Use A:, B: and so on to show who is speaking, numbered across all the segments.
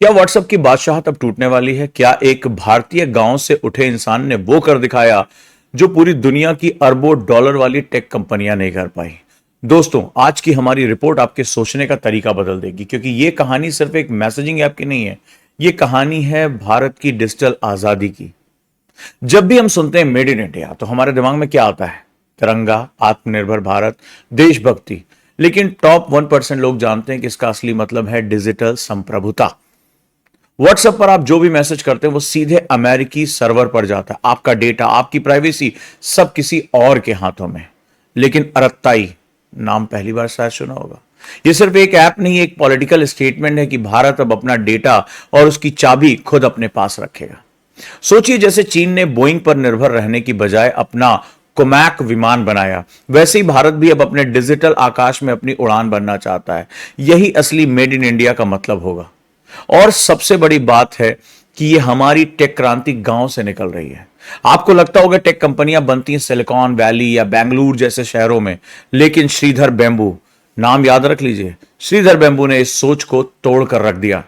A: क्या व्हाट्सएप की बादशाहत अब टूटने वाली है? क्या एक भारतीय गांव से उठे इंसान ने वो कर दिखाया जो पूरी दुनिया की अरबों डॉलर वाली टेक कंपनियां नहीं कर पाई? दोस्तों, आज की हमारी रिपोर्ट आपके सोचने का तरीका बदल देगी, क्योंकि ये कहानी सिर्फ एक मैसेजिंग ऐप की नहीं है। ये कहानी है भारत की डिजिटल आजादी की। जब भी हम सुनते हैं मेड इन इंडिया तो हमारे दिमाग में क्या आता है? तिरंगा, आत्मनिर्भर भारत, देशभक्ति। लेकिन टॉप 1% लोग जानते हैं कि इसका असली मतलब है डिजिटल संप्रभुता। व्हाट्सएप पर आप जो भी मैसेज करते हैं वो सीधे अमेरिकी सर्वर पर जाता है। आपका डेटा, आपकी प्राइवेसी सब किसी और के हाथों में। लेकिन अरत्ताई नाम पहली बार शायद सुना होगा। यह सिर्फ एक ऐप नहीं, एक पॉलिटिकल स्टेटमेंट है कि भारत अब अपना डेटा और उसकी चाबी खुद अपने पास रखेगा। सोचिए, जैसे चीन ने बोइंग पर निर्भर रहने की बजाय अपना कोमैक विमान बनाया, वैसे ही भारत भी अब अपने डिजिटल आकाश में अपनी उड़ान बनना चाहता है। यही असली मेड इन इंडिया का मतलब होगा। और सबसे बड़ी बात है कि ये हमारी टेक क्रांति गांव से निकल रही है। आपको लगता होगा टेक कंपनियां बनती हैं सिलिकॉन वैली या बेंगलुरु जैसे शहरों में, लेकिन श्रीधर बेम्बू, नाम याद रख लीजिए, श्रीधर बेम्बू ने इस सोच को तोड़ कर रख दिया।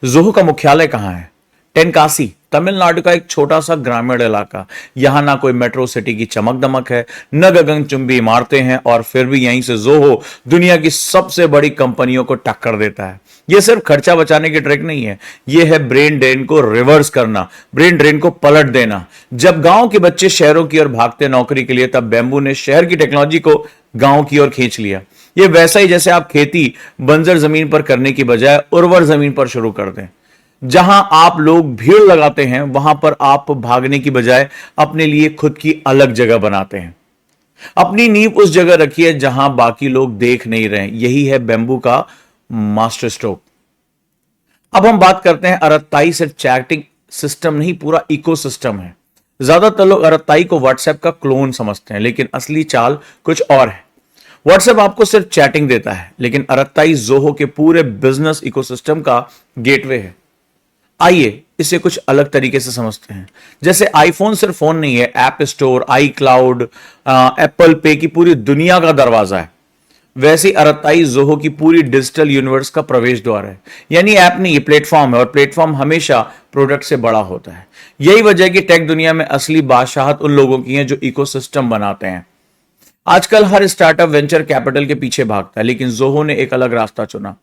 A: जोहो का मुख्यालय कहां है? टेनकासी, तमिलनाडु का एक छोटा सा ग्रामीण इलाका। यहां ना कोई मेट्रो सिटी की चमक दमक है, न गगनचुंबी इमारतें हैं, और फिर भी यहीं से जोहो दुनिया की सबसे बड़ी कंपनियों को टक्कर देता है। यह सिर्फ खर्चा बचाने की ट्रिक नहीं है, यह है ब्रेन ड्रेन को रिवर्स करना, ब्रेन ड्रेन को पलट देना। जब गांव के बच्चे शहरों की ओर भागते नौकरी के लिए, तब बेम्बू ने शहर की टेक्नोलॉजी को गांव की ओर खींच लिया। यह वैसा ही जैसे आप खेती बंजर जमीन पर करने की बजाय उर्वर जमीन पर शुरू कर दें। जहां आप लोग भीड़ लगाते हैं, वहां पर आप भागने की बजाय अपने लिए खुद की अलग जगह बनाते हैं। अपनी नींव उस जगह रखिए जहां बाकी लोग देख नहीं रहे। यही है बेम्बू का मास्टर स्ट्रोक। अब हम बात करते हैं अरत्ताई सिर्फ चैटिंग सिस्टम नहीं, पूरा इकोसिस्टम है। ज्यादातर लोग अरत्ताई को व्हाट्सएप का क्लोन समझते हैं, लेकिन असली चाल कुछ और है। व्हाट्सएप आपको सिर्फ चैटिंग देता है, लेकिन अरत्ताई जोहो के पूरे बिजनेस इकोसिस्टम का गेटवे है। आइए इसे कुछ अलग तरीके से समझते हैं। जैसे आईफोन सिर्फ फोन नहीं है, ऐप स्टोर, आई क्लाउड, एप्पल पे की पूरी दुनिया का दरवाजा है। वैसे अरत्ताई जोहो की पूरी डिजिटल यूनिवर्स का प्रवेश द्वार है। यानी ऐप नहीं, ये प्लेटफॉर्म है, और प्लेटफॉर्म हमेशा प्रोडक्ट से बड़ा होता है। यही वजह है कि टेक दुनिया में असली बादशाहत उन लोगों की है जो इकोसिस्टम बनाते हैं। आजकल हर स्टार्टअप वेंचर कैपिटल के पीछे भागता है, लेकिन जोहो ने एक अलग रास्ता चुना।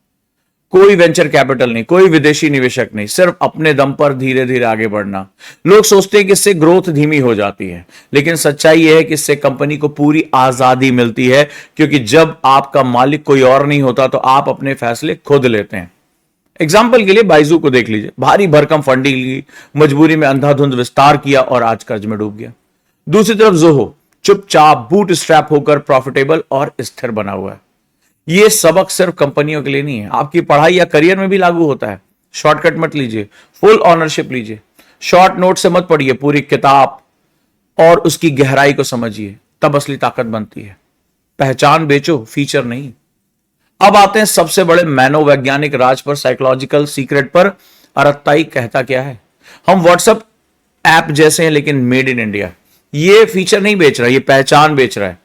A: कोई वेंचर कैपिटल नहीं, कोई विदेशी निवेशक नहीं, सिर्फ अपने दम पर धीरे धीरे आगे बढ़ना। लोग सोचते हैं कि इससे ग्रोथ धीमी हो जाती है, लेकिन सच्चाई यह है कि इससे कंपनी को पूरी आजादी मिलती है, क्योंकि जब आपका मालिक कोई और नहीं होता तो आप अपने फैसले खुद लेते हैं। एग्जाम्पल के लिए बाइजू को देख लीजिए। भारी भरकम फंडिंग ली, मजबूरी में अंधाधुंध विस्तार किया और आज कर्ज में डूब गया। दूसरी तरफ जोहो चुपचाप बूट स्ट्रैप होकर प्रॉफिटेबल और स्थिर बना हुआ है। यह सबक सिर्फ कंपनियों के लिए नहीं है, आपकी पढ़ाई या करियर में भी लागू होता है। शॉर्टकट मत लीजिए, फुल ऑनरशिप लीजिए। शॉर्ट नोट से मत पढ़िए, पूरी किताब और उसकी गहराई को समझिए, तब असली ताकत बनती है। पहचान बेचो, फीचर नहीं। अब आते हैं सबसे बड़े मनोवैज्ञानिक राज पर, साइकोलॉजिकल सीक्रेट पर। अरत्ताई कहता क्या है? हम व्हाट्सएप ऐप जैसे हैं, लेकिन मेड इन इंडिया। ये फीचर नहीं बेच रहा, ये पहचान बेच रहा है।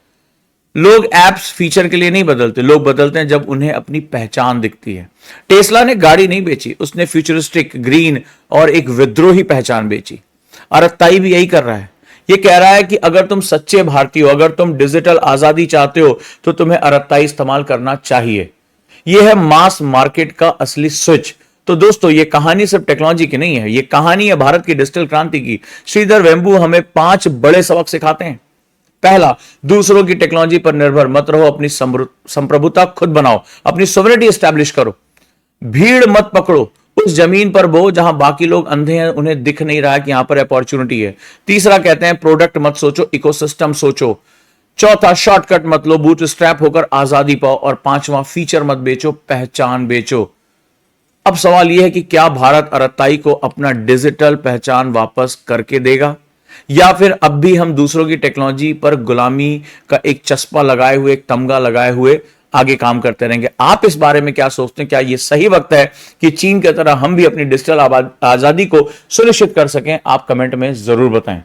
A: लोग ऐप्स फीचर के लिए नहीं बदलते, लोग बदलते हैं जब उन्हें अपनी पहचान दिखती है। टेस्ला ने गाड़ी नहीं बेची, उसने फ्यूचरिस्टिक, ग्रीन और एक विद्रोही पहचान बेची। अरत्ताई भी यही कर रहा है। ये कह रहा है कि अगर तुम सच्चे भारतीय हो, अगर तुम डिजिटल आजादी चाहते हो, तो तुम्हें अरत्ताई इस्तेमाल करना चाहिए। यह है मास मार्केट का असली स्विच। तो दोस्तों, यह कहानी सिर्फ टेक्नोलॉजी की नहीं है, यह कहानी है भारत की डिजिटल क्रांति की। श्रीधर वेम्बू हमें 5 बड़े सबक सिखाते हैं। पहला, दूसरों की टेक्नोलॉजी पर निर्भर मत रहो, अपनी संप्रभुता खुद बनाओ, अपनी सॉवरेनिटी एस्टैब्लिश करो। भीड़ मत पकड़ो, उस जमीन पर बो जहां बाकी लोग अंधे हैं, उन्हें दिख नहीं रहा कि यहां पर अपॉर्चुनिटी है। तीसरा, कहते हैं प्रोडक्ट मत सोचो, इकोसिस्टम सोचो। चौथा, शॉर्टकट मत लो, बूट स्ट्रैप होकर आजादी पाओ। और पांचवा, फीचर मत बेचो, पहचान बेचो। अब सवाल यह है कि क्या भारत अरत्ताई को अपना डिजिटल पहचान वापस करके देगा, या फिर अब भी हम दूसरों की टेक्नोलॉजी पर गुलामी का एक चस्पा लगाए हुए, एक तमगा लगाए हुए आगे काम करते रहेंगे? आप इस बारे में क्या सोचते हैं? क्या यह सही वक्त है कि चीन की तरह हम भी अपनी डिजिटल आजादी को सुनिश्चित कर सकें? आप कमेंट में जरूर बताएं।